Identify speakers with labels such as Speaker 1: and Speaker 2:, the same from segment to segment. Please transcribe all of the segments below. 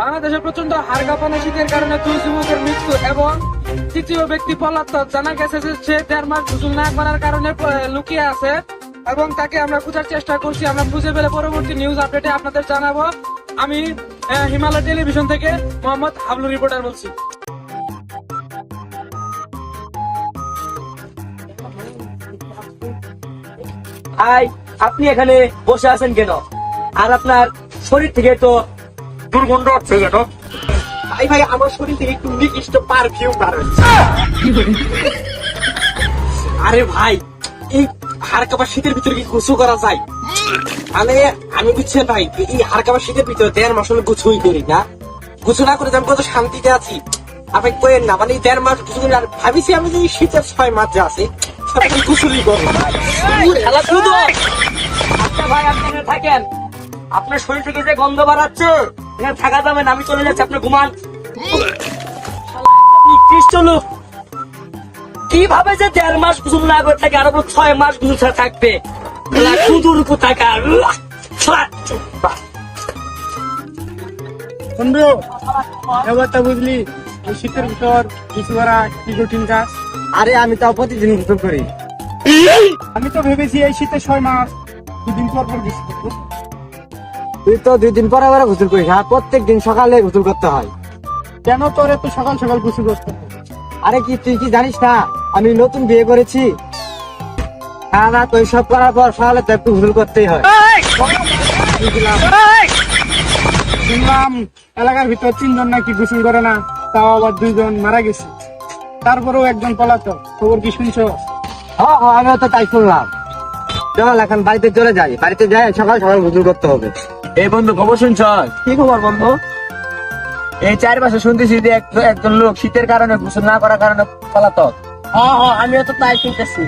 Speaker 1: বাংলাদেশে প্রচন্ড হাড় কাঁপানো শীতের কারণে 2 যুবকের মৃত্যু এবং তৃতীয় ব্যক্তি পলাতক। জানা গেছে যে সে 1.5 মাস গোসল না করার কারণে লুকিয়ে আছে এবং তাকে আমরা খোঁজার চেষ্টা করছি। আমরা খুঁজে পেলে পরবর্তী নিউজ আপডেটে আপনাদের জানাবো। আমি হিমালয় টেলিভিশন থেকে মোহাম্মদ হাবলু রিপোর্টার বলছি।
Speaker 2: ভাই, আপনি এখানে বসে আছেন কেন? আর আপনার শরীর থেকে তো দুর্গন্ধ হচ্ছে কেন?
Speaker 3: ভাই ভাই, আমার শরীর থেকে একটু নির্দিষ্ট পারফিউম বার হচ্ছে। আরে ভাই, এই হাড় কাঁপা শীতের ভিতরে কি গোসল করা যায়? মানে আমি বুঝছেন ভাই, এই হাড় কাঁপা শীতের ভিতরে 1.5 মাস হলে গোসলই করি না। গোসল না করে আমি কত শান্তিতে আছি আপনি কইেন না। মানে 1.5 মাস গোসল করি, আর ভাবিছি আমি যে শীতের 6 মাস যে আছে গোসলই করবো।
Speaker 2: আচ্ছা ভাই, আপনি এখানে থাকেন। আপনার শরীর থেকে যে গন্ধ বাড়াচ্ছে এখানে থাকা যাবে না। আমি চলে যাচ্ছি, আপনি ঘুমান। নিকৃষ্ট লোক কিভাবে যে 1.5 মাস গোসল না করে থাকে, আর 6 মাস গোসল ছাড়া থাকবে? সুদূর কোথাকার
Speaker 1: বন্ধু, এবারটা বুঝলি এই শীতের ভিতর কিছু করা কি কঠিন কাজ।
Speaker 3: আরে আমি তাও প্রতিদিন গোসল করি।
Speaker 1: আমি তো ভেবেছি এই শীতে 6 মাস 2 দিন পর পর গোসল করবো।
Speaker 3: তুই তো 2 দিন পরে পরে গোসল করিস, আর প্রত্যেক দিন সকালে গোসল করতে হয়।
Speaker 1: কেন তোর এত সকাল সকাল গোসল করতে হবে?
Speaker 3: আরে কি তুই কি জানিস না আমি নতুন বিয়ে করেছি? হ্যাঁ না, তো সব করার পর সকালে তো একটু গোসল করতেই হয়।
Speaker 1: শুনলাম এলাকার ভিতর 3 জন নাকি গোসল করে না, তাও আবার 2 জন মারা গেছে, তারপরেও একজন পলাতক। খবর কি শুনছো?
Speaker 3: হ্যাঁ হ্যাঁ, আমিও তো তাই শুনলাম। চল এখন বাড়িতে চলে যাই, বাড়িতে যাই সকাল সকাল গোসল করতে হবে।
Speaker 2: এই বন্ধু, খবর শুনছ?
Speaker 3: কি খবর বন্ধু?
Speaker 2: এই 4 মাসে শুনতেছি যে একজন লোক শীতের কারণে গোসল না করার কারণে পলাতক।
Speaker 4: হ্যাঁ হ্যাঁ, আমিও তো তাই শুনতেছি।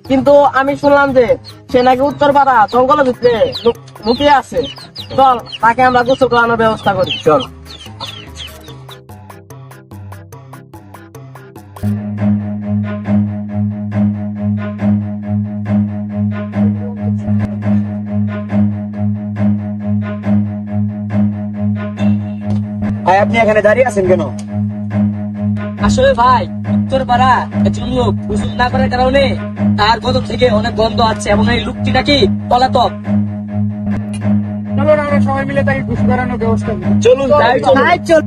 Speaker 4: কিন্তু আমি শুনলাম যে সে নাকি উত্তরপাড়া জঙ্গলের ভিতরে লুকিয়ে আছে। চল, তাকে আমরা গোসল করানোর ব্যবস্থা করি।
Speaker 2: চল। ভাই, আপনি এখানে দাঁড়িয়ে আছেন কেন?
Speaker 4: আসলে ভাই, উত্তরপাড়া একজন লোক গোসল না করার কারণে তার গন্ধ থেকে অনেক গন্ধ আছে এবং এই লোকটি নাকি পলাতক।
Speaker 1: চলো না, আমরা সবাই মিলে তাকে গোসল করানোর ব্যবস্থা করি।
Speaker 2: চলুন, তাই চলুন।
Speaker 4: চল।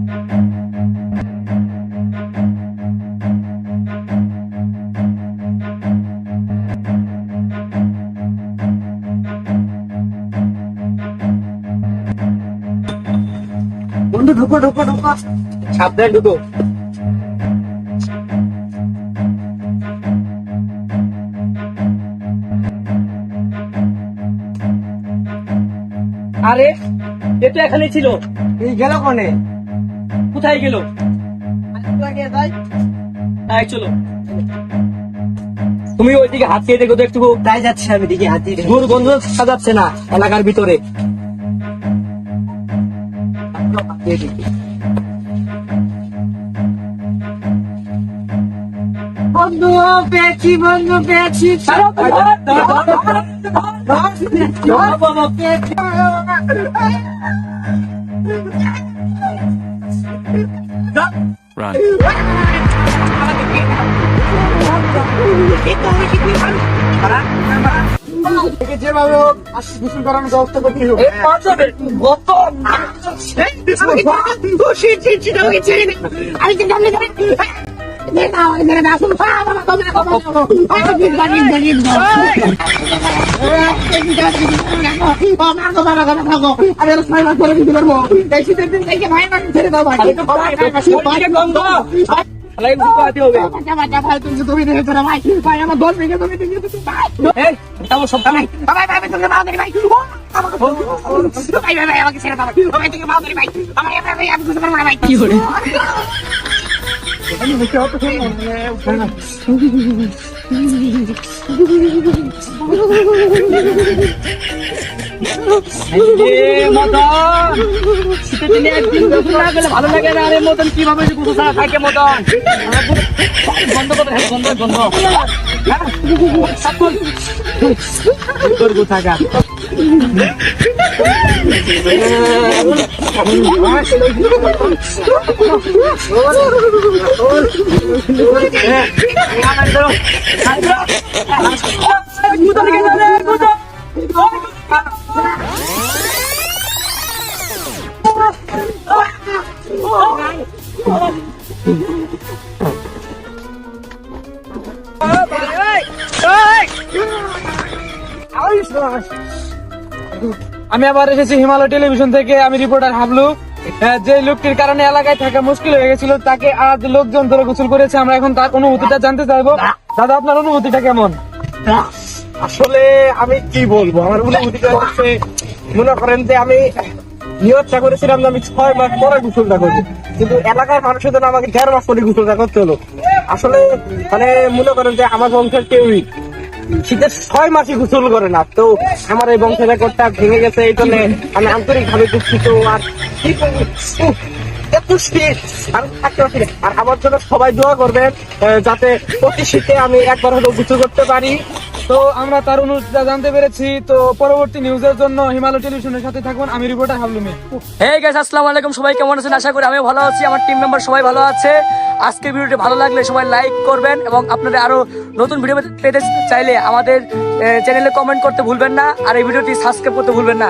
Speaker 3: বন্ধু ঢুকো ঢুকো ঢুকো,
Speaker 2: সাবধানে ঢুকো।
Speaker 4: আরে, এ তো এখানে ছিল।
Speaker 3: এই গেল কোনে?
Speaker 4: কোথায় গেল? তাই চলো।
Speaker 2: তুমি ওইদিকে হাত দিয়ে দেখো তো একটু।
Speaker 3: তাই যাচ্ছে, আমি দিকে হাতি
Speaker 2: দুর্গন্ধ সাজাচ্ছে না এলাকার ভিতরে।
Speaker 3: বন্ধু পেয়েছি, বন্ধু পেয়েছি।
Speaker 5: Run.
Speaker 1: যেভাবে হোক গোসল করানোর ব্যবস্থা করতে হবে।
Speaker 2: মদন শীতের দিনে একদিন গোসল না করলে ভালো লাগে না। আরে মতন কিভাবে যে গোসল ছাড়া থাকে মতন? বন্ধ করে রাখ, বন্ধ। হ্যাঁ? সাবল। তোর কোথাকা?
Speaker 1: আমি আবার এসেছি হিমালয় টেলিভিশন থেকে। আমি রিপোর্টার হাবলু। যে লোকটির কারণে এলাকায় থাকা মুশকিল হয়ে গেছিল, তাকে আজ লোকজন ধরে গোসল করেছে। আমরা এখন তার অনুভূতিটা জানতে চাইবো। দাদা, আপনার অনুভূতিটা কেমন?
Speaker 3: আসলে আমি কি বলবো, আমার অনুভূতিটা হচ্ছে, মনে করেন যে আমি নিয়তটা করেছিলাম যে আমি 6 মাস পরে গোসলটা করবো, কিন্তু এলাকার মানুষের জন্য আমাকে 1.5 মাস পরে গোসলটা করতে হলো। আসলে মানে মনে করেন যে আমার বংশের কেউই শীতের 6 মাসই গোসল করে না, তো আমার এই বংশের রেকর্ডটা ভেঙে গেছে। এই জন্য আমি আন্তরিক ভাবে দুঃখিত। আর কি বলবো, এত শীত আমি থাকতে পারছি না। আর আমার জন্য সবাই দোয়া করবেন যাতে প্রতি শীতে আমি একবার হলেও গোসল করতে পারি।
Speaker 1: তো আমরা তার অনুভূতিটা জানতে পেরেছি। তো পরবর্তী নিউজের জন্য হিমালয় টেলিভিশনের সাথে থাকুন। আমি রিপোর্টার হাবলু মিয়া।
Speaker 2: হে গাইস, আসসালামু আলাইকুম। সবাই কেমন আছেন? আশা করি আমি ভালো আছি, আমার টিম মেম্বার সবাই ভালো আছে। আজকের ভিডিওটি ভালো লাগলে সবাই লাইক করবেন এবং আপনাদের আরো নতুন ভিডিও পেতে চাইলে আমাদের চ্যানেলে কমেন্ট করতে ভুলবেন না, আর এই ভিডিওটি সাবস্ক্রাইব করতে ভুলবেন না।